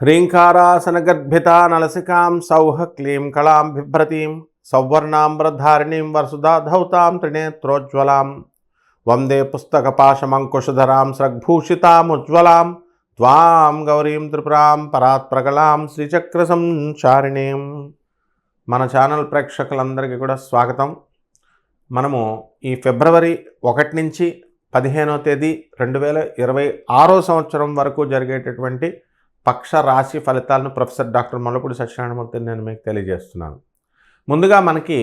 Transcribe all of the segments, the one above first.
హ్రీంకారాసనగర్భితా నలసికాం సౌహ క్లీం కళాం బిభ్రతీం సౌవర్ణాంబ్రధారిణీం వరసుధాధౌతాం త్రినేత్రోజ్వలాం వందే పుస్తకపాశమంకుశధరాం స్రగ్భూషితాముజ్వలాం త్వాం గౌరీం త్రిపురాం పరాత్ప్రకలాం శ్రీచక్ర సంచారిణీం. మన ఛానల్ ప్రేక్షకులందరికీ కూడా స్వాగతం. మనము ఈ ఫిబ్రవరి 1 నుంచి 15వ తేదీ 2026 సంవత్సరం వరకు జరిగేటటువంటి పక్ష రాశి ఫలితాలను ప్రొఫెసర్ డాక్టర్ ముల్లపూడి సత్యనారాయణమూర్తి నేను మీకు తెలియజేస్తున్నాను. ముందుగా మనకి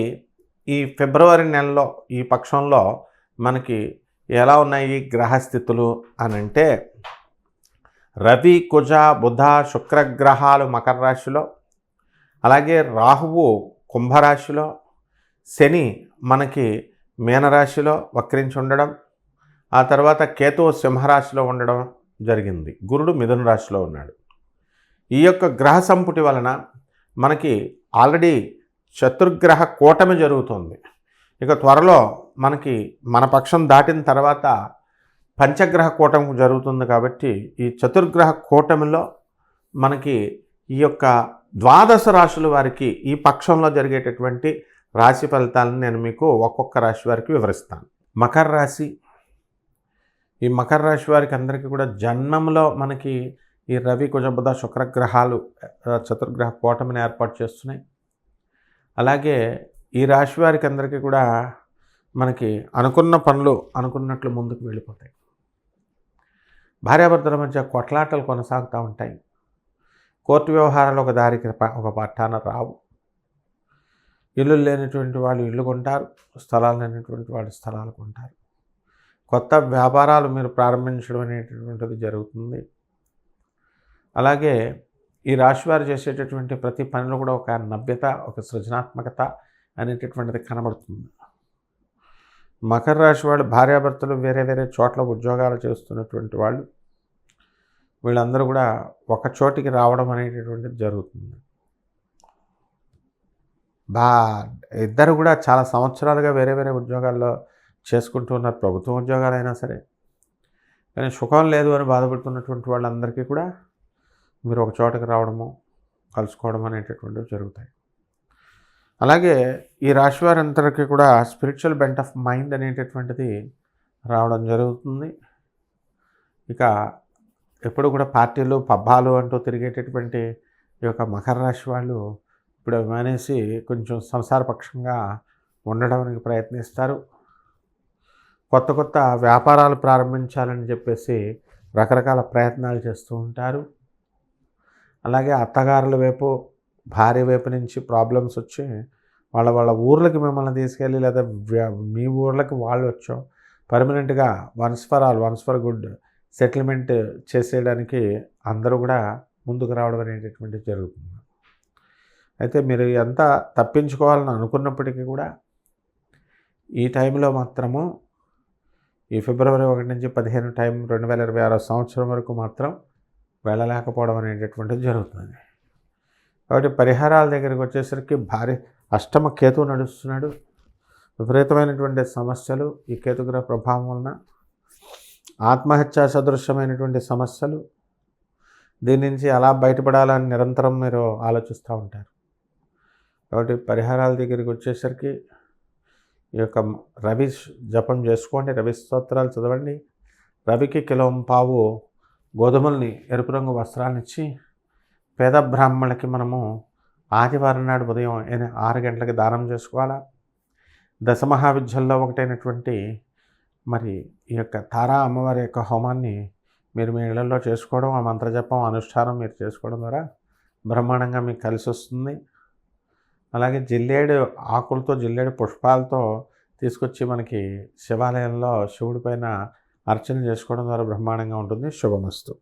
ఈ ఫిబ్రవరి నెలలో ఈ పక్షంలో మనకి ఎలా ఉన్నాయి గ్రహస్థితులు అని అంటే, రవి, కుజ, బుధ, శుక్రగ్రహాలు మకర రాశిలో, అలాగే రాహువు కుంభరాశిలో, శని మనకి మీనరాశిలో వక్రించి ఉండడం, ఆ తర్వాత కేతువు సింహరాశిలో ఉండడం జరిగింది. గురుడు మిథున రాశిలో ఉన్నాడు. ఈ యొక్క గ్రహ సంపుటి వలన మనకి ఆల్రెడీ చతుర్గ్రహ కూటమి జరుగుతుంది. ఇక త్వరలో మనకి మన పక్షం దాటిన తర్వాత పంచగ్రహ కూటమి జరుగుతుంది. కాబట్టి ఈ చతుర్గ్రహ కూటమిలో మనకి ఈ యొక్క 12 రాశుల వారికి ఈ పక్షంలో జరిగేటటువంటి రాశి ఫలితాలను నేను మీకు ఒక్కొక్క రాశి వారికి వివరిస్తాను. మకర రాశి, ఈ మకర రాశి వారికి అందరికీ కూడా జన్మంలో మనకి ఈ రవి, కుజ, బుధ, శుక్రగ్రహాలు చతుర్గ్రహ కూటమిని ఏర్పాటు చేస్తున్నాయి. అలాగే ఈ రాశి వారికి అందరికీ కూడా మనకి అనుకున్న పనులు అనుకున్నట్లు ముందుకు వెళ్ళిపోతాయి. భార్యాభర్తల మధ్య కొట్లాటలు కొనసాగుతూ ఉంటాయి. కోర్టు వ్యవహారాలు ఒక దారికి ఒక పట్టాన రావు. ఇల్లు లేనటువంటి వాళ్ళు ఇల్లు కొంటారు, స్థలాలు లేనటువంటి వాళ్ళు స్థలాలు కొంటారు. కొత్త వ్యాపారాలు మీరు ప్రారంభించడం అనేటటువంటిది జరుగుతుంది. అలాగే ఈ రాశివారు చేసేటటువంటి ప్రతి పనిలో కూడా ఒక నవ్యత, ఒక సృజనాత్మకత అనేటటువంటిది కనబడుతుంది. మకర రాశి వాళ్ళు భార్యాభర్తలు వేరే వేరే చోట్ల ఉద్యోగాలు చేస్తున్నటువంటి వాళ్ళు, వీళ్ళందరూ కూడా ఒక చోటికి రావడం అనేటటువంటిది జరుగుతుంది. ఇద్దరు కూడా చాలా సంవత్సరాలుగా వేరే వేరే ఉద్యోగాల్లో చేసుకుంటూ ఉన్నారు, ప్రభుత్వ ఉద్యోగాలు అయినా సరే. కానీ సుఖం లేదు అని బాధపడుతున్నటువంటి వాళ్ళందరికీ కూడా మీరు ఒక చోటకి రావడము, కలుసుకోవడం అనేటటువంటివి జరుగుతాయి. అలాగే ఈ రాశి వారందరికీ కూడా స్పిరిచువల్ బెంట్ ఆఫ్ మైండ్ అనేటటువంటిది రావడం జరుగుతుంది. ఇక ఎప్పుడు కూడా పార్టీలు, పబ్బాలు అంటూ తిరిగేటటువంటి ఈ యొక్క మకర రాశి వాళ్ళు ఇప్పుడు మానేసి కొంచెం సంసారపక్షంగా ఉండడానికి ప్రయత్నిస్తారు. కొత్త కొత్త వ్యాపారాలు ప్రారంభించాలని చెప్పేసి రకరకాల ప్రయత్నాలు చేస్తూ ఉంటారు. అలాగే అత్తగారుల వైపు, భార్య వైపు నుంచి ప్రాబ్లమ్స్ వచ్చి వాళ్ళ ఊర్లకి మిమ్మల్ని తీసుకెళ్ళి, లేదా మీ ఊర్లకి వాళ్ళు వచ్చో పర్మనెంట్గా వన్స్ ఫర్ గుడ్ సెటిల్మెంట్ చేసేయడానికి అందరూ కూడా ముందుకు రావడం అనేటటువంటిది జరుగుతుంది. అయితే మీరు ఎంత తప్పించుకోవాలని అనుకున్నప్పటికీ కూడా ఈ టైంలో మాత్రము ఈ ఫిబ్రవరి 1 నుంచి 15 టైం 2026 సంవత్సరం వరకు మాత్రం వెళ్ళలేకపోవడం అనేటటువంటిది జరుగుతుంది. కాబట్టి పరిహారాల దగ్గరికి వచ్చేసరికి భారీ అష్టమ కేతువు నడుస్తున్నాడు. విపరీతమైనటువంటి సమస్యలు ఈ కేతుగ్రహ ప్రభావం వలన, ఆత్మహత్యా సదృశ్యమైనటువంటి సమస్యలు, దీని నుంచి ఎలా బయటపడాలని నిరంతరం మీరు ఆలోచిస్తూ ఉంటారు. కాబట్టి పరిహారాల దగ్గరికి వచ్చేసరికి ఈ యొక్క రవి జపం చేసుకోండి, రవి స్తోత్రాలు చదవండి. రవికి కిలోంపావు గోధుమల్ని, ఎరుపు రంగు వస్త్రాన్ని ఇచ్చి పేద బ్రాహ్మణులకి మనము ఆదివారం నాడు ఉదయం 6 గంటలకి దానం చేసుకోవాలా. దశమహావిద్యల్లో ఒకటైనటువంటి మరి ఈ యొక్క తారా అమ్మవారి యొక్క హోమాన్ని మీరు మీ ఇళ్లలో చేసుకోవడం, ఆ మంత్రజపం అనుష్ఠానం మీరు చేసుకోవడం ద్వారా బ్రహ్మాండంగా మీకు కలిసి వస్తుంది. అలాగే జిల్లేడు ఆకులతో, జిల్లేడు పుష్పాలతో తీసుకొచ్చి మనకి శివాలయంలో శివుడి పైన అర్చన చేసుకోవడం ద్వారా బ్రహ్మాండంగా ఉంటుంది. శుభమస్తు.